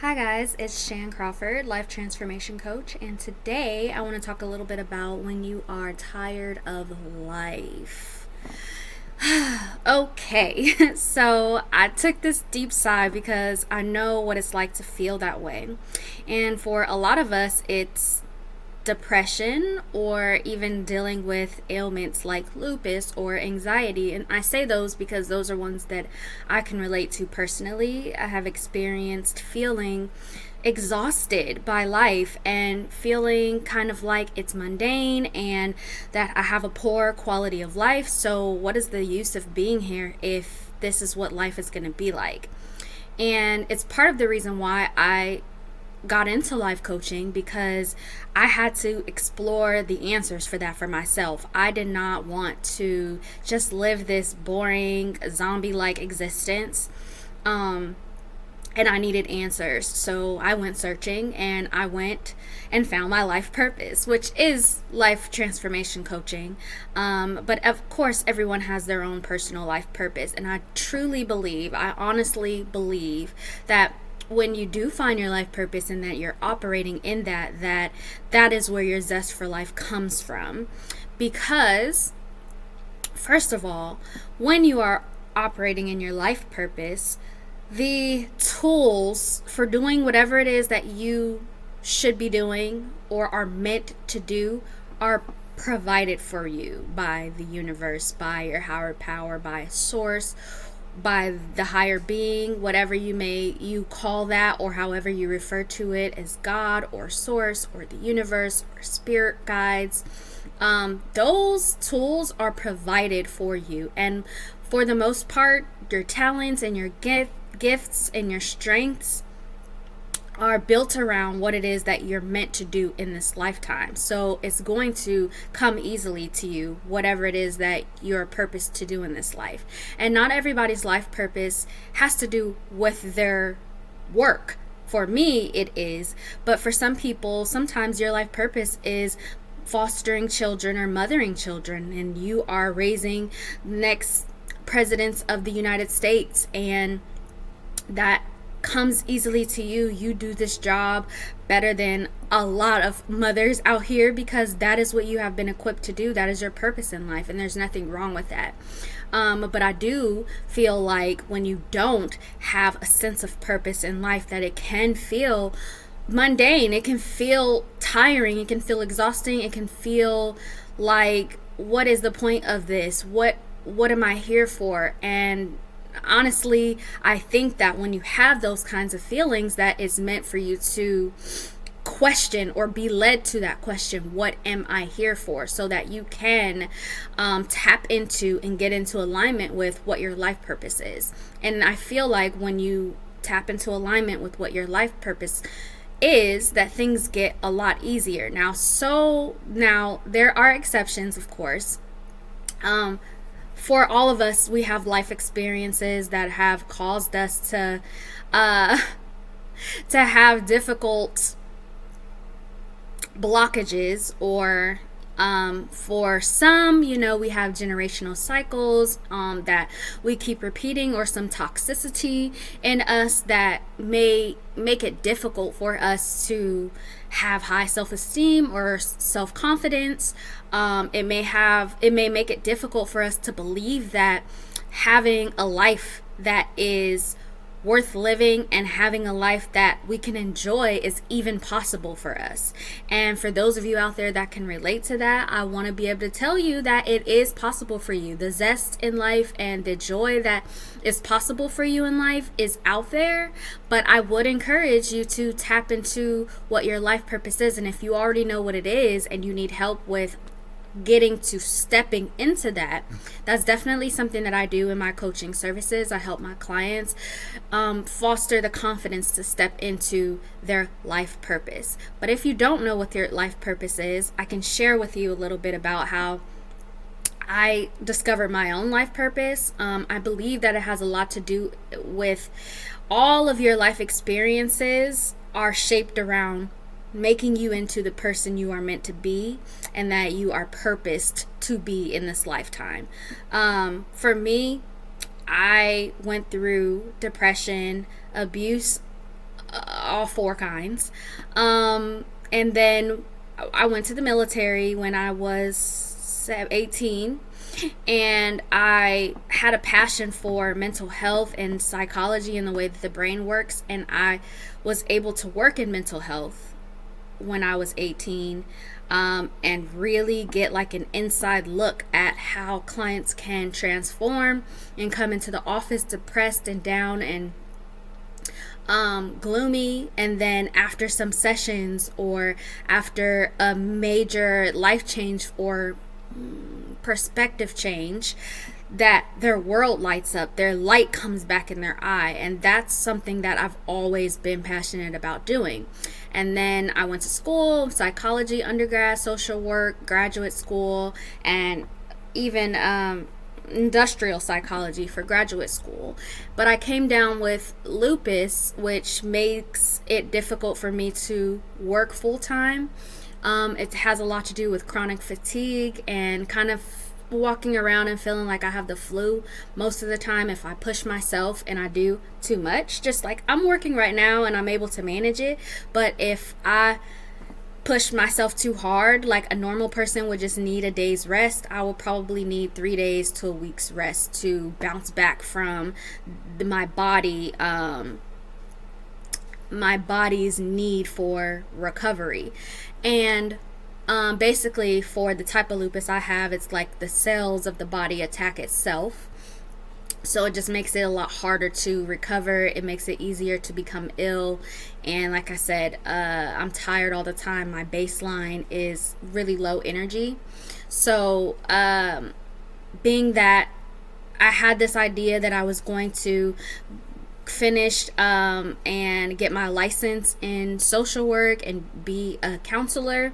Hi guys, it's Crawford, life transformation coach, and today I want to talk a little bit about when you are tired of life. Okay, so I took this deep sigh because I know what it's like to feel that way. And for a lot of us, it's depression or even dealing with ailments like lupus or anxiety. And I say those because those are ones that I can relate to personally. I have experienced feeling exhausted by life and feeling kind of like it's mundane and that I have a poor quality of life. So, what is the use of being here if this is what life is going to be like? And it's part of the reason why I got into life coaching, because I had to explore the answers for that for myself. I did not want to just live this boring zombie like existence. And I needed answers. So I went searching and I went and found my life purpose, which is life transformation coaching. But of course, everyone has their own personal life purpose. And I truly believe, I honestly believe that when you do find your life purpose and that you're operating in that is where your zest for life comes from. Because first of all, when you are operating in your life purpose, the tools for doing whatever it is that you should be doing or are meant to do are provided for you by the universe, by your higher power, by a source, by the higher being, whatever you call that, or however you refer to it as God or source or the universe or spirit guides. Those tools are provided for you, and for the most part, your talents and your gifts and your strengths are built around what it is that you're meant to do in this lifetime. So it's going to come easily to you, whatever it is that you're purposed to do in this life. And not everybody's life purpose has to do with their work. For me, it is. But for some people, sometimes your life purpose is fostering children or mothering children, and you are raising next presidents of the United States, and that comes easily to you. You do this job better than a lot of mothers out here because that is what you have been equipped to do. That is your purpose in life, and there's nothing wrong with that. But I do feel like when you don't have a sense of purpose in life, that it can feel mundane. It can feel tiring. It can feel exhausting. It can feel like, what is the point of this? What am I here for? And honestly, I think that when you have those kinds of feelings, that is meant for you to question or be led to that question, what am I here for? So that you can tap into and get into alignment with what your life purpose is. And I feel like when you tap into alignment with what your life purpose is, that things get a lot easier. Now there are exceptions, of course. For all of us, we have life experiences that have caused us to have difficult blockages, or for some, we have generational cycles that we keep repeating, or some toxicity in us that may make it difficult for us to have high self-esteem or self-confidence. It may make it difficult for us to believe that having a life that is worth living and having a life that we can enjoy is even possible for us. And for those of you out there that can relate to that, I want to be able to tell you that it is possible for you. The zest in life and the joy that is possible for you in life is out there, but I would encourage you to tap into what your life purpose is. And if you already know what it is and you need help with getting to stepping into that, that's definitely something that I do in my coaching services. I help my clients foster the confidence to step into their life purpose. But if you don't know what your life purpose is, I can share with you a little bit about how I discovered my own life purpose. I believe that it has a lot to do with all of your life experiences are shaped around making you into the person you are meant to be and that you are purposed to be in this lifetime. For me, I went through depression, abuse, all four kinds. And then I went to the military when I was 18, and I had a passion for mental health and psychology and the way that the brain works, and I was able to work in mental health when I was 18, and really get like an inside look at how clients can transform and come into the office depressed and down and gloomy, and then after some sessions or after a major life change or perspective change, that their world lights up, their light comes back in their eye. And that's something that I've always been passionate about doing. And then I went to school, psychology, undergrad, social work, graduate school, and even industrial psychology for graduate school. But I came down with lupus, which makes it difficult for me to work full time. It has a lot to do with chronic fatigue and kind of walking around and feeling like I have the flu most of the time if I push myself and I do too much. Just like I'm working right now and I'm able to manage it, but if I push myself too hard, like a normal person would just need a day's rest, I will probably need 3 days to a week's rest to bounce back from my body's need for recovery. And basically, for the type of lupus I have, it's like the cells of the body attack itself. So it just makes it a lot harder to recover. It makes it easier to become ill. And like I said, I'm tired all the time. My baseline is really low energy. So being that I had this idea that I was going to finish and get my license in social work and be a counselor,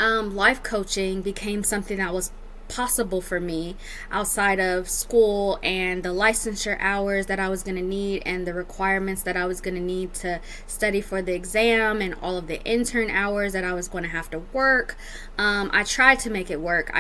life coaching became something that was possible for me outside of school and the licensure hours that I was going to need and the requirements that I was going to need to study for the exam and all of the intern hours that I was going to have to work. I tried to make it work.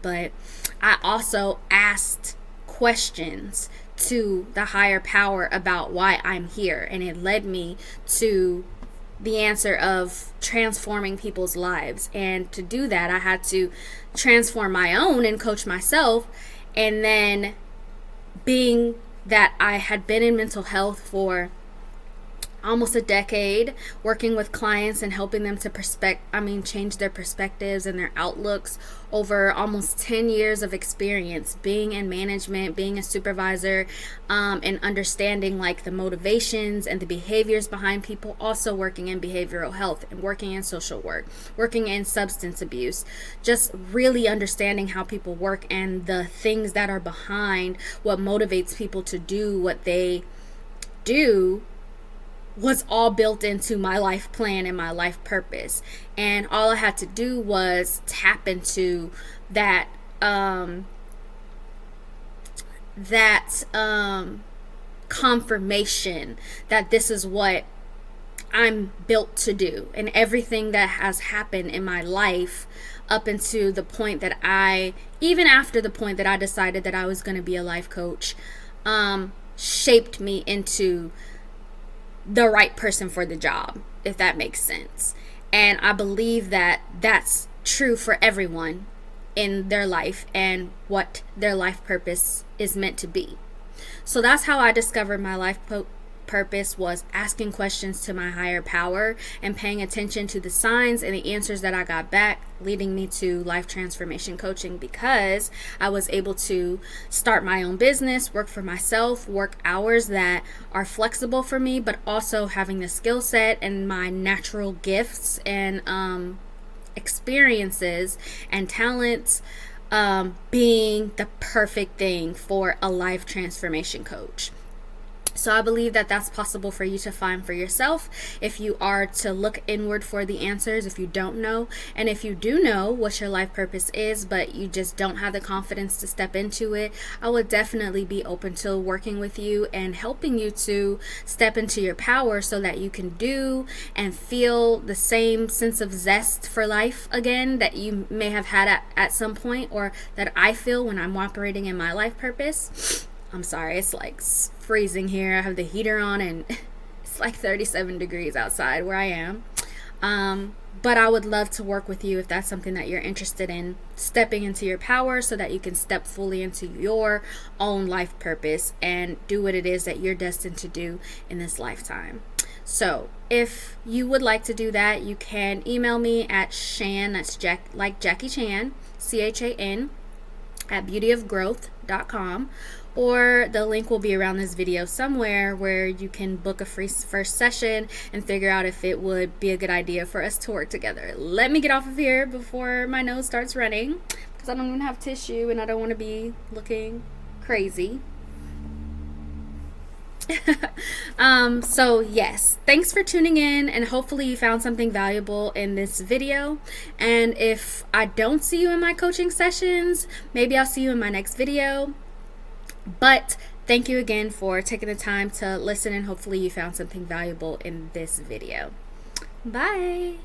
But I also asked questions to the higher power about why I'm here, and it led me to the answer of transforming people's lives. And to do that, I had to transform my own and coach myself. And then, being that I had been in mental health for almost a decade, working with clients and helping them to change their perspectives and their outlooks over almost 10 years of experience being in management, being a supervisor, and understanding like the motivations and the behaviors behind people, also working in behavioral health and working in social work, working in substance abuse, just really understanding how people work and the things that are behind what motivates people to do what they do was all built into my life plan and my life purpose. And all I had to do was tap into that confirmation that this is what I'm built to do. And everything that has happened in my life up until the point that even after the point that I decided that I was going to be a life coach, shaped me into the right person for the job, if that makes sense. And I believe that that's true for everyone in their life and what their life purpose is meant to be. So that's how I discovered my life purpose, was asking questions to my higher power and paying attention to the signs and the answers that I got back, leading me to life transformation coaching, because I was able to start my own business, work for myself, work hours that are flexible for me, but also having the skill set and my natural gifts and experiences and talents being the perfect thing for a life transformation coach. So I believe that that's possible for you to find for yourself if you are to look inward for the answers, if you don't know. And if you do know what your life purpose is, but you just don't have the confidence to step into it, I would definitely be open to working with you and helping you to step into your power so that you can do and feel the same sense of zest for life again that you may have had at some point, or that I feel when I'm operating in my life purpose. I'm sorry, it's like freezing here. I have the heater on and it's It's like 37 degrees outside where I am. But I would love to work with you if that's something that you're interested in, stepping into your power so that you can step fully into your own life purpose and do what it is that you're destined to do in this lifetime. So if you would like to do that, you can email me at Shan, that's like Jackie Chan, CHAN, at beautyofgrowth.com, or the link will be around this video somewhere where you can book a free first session and figure out if it would be a good idea for us to work together. Let me get off of here before my nose starts running, because I don't even have tissue and I don't want to be looking crazy. So yes, thanks for tuning in, and hopefully you found something valuable in this video. And if I don't see you in my coaching sessions, maybe I'll see you in my next video. But thank you again for taking the time to listen, and hopefully you found something valuable in this video. Bye.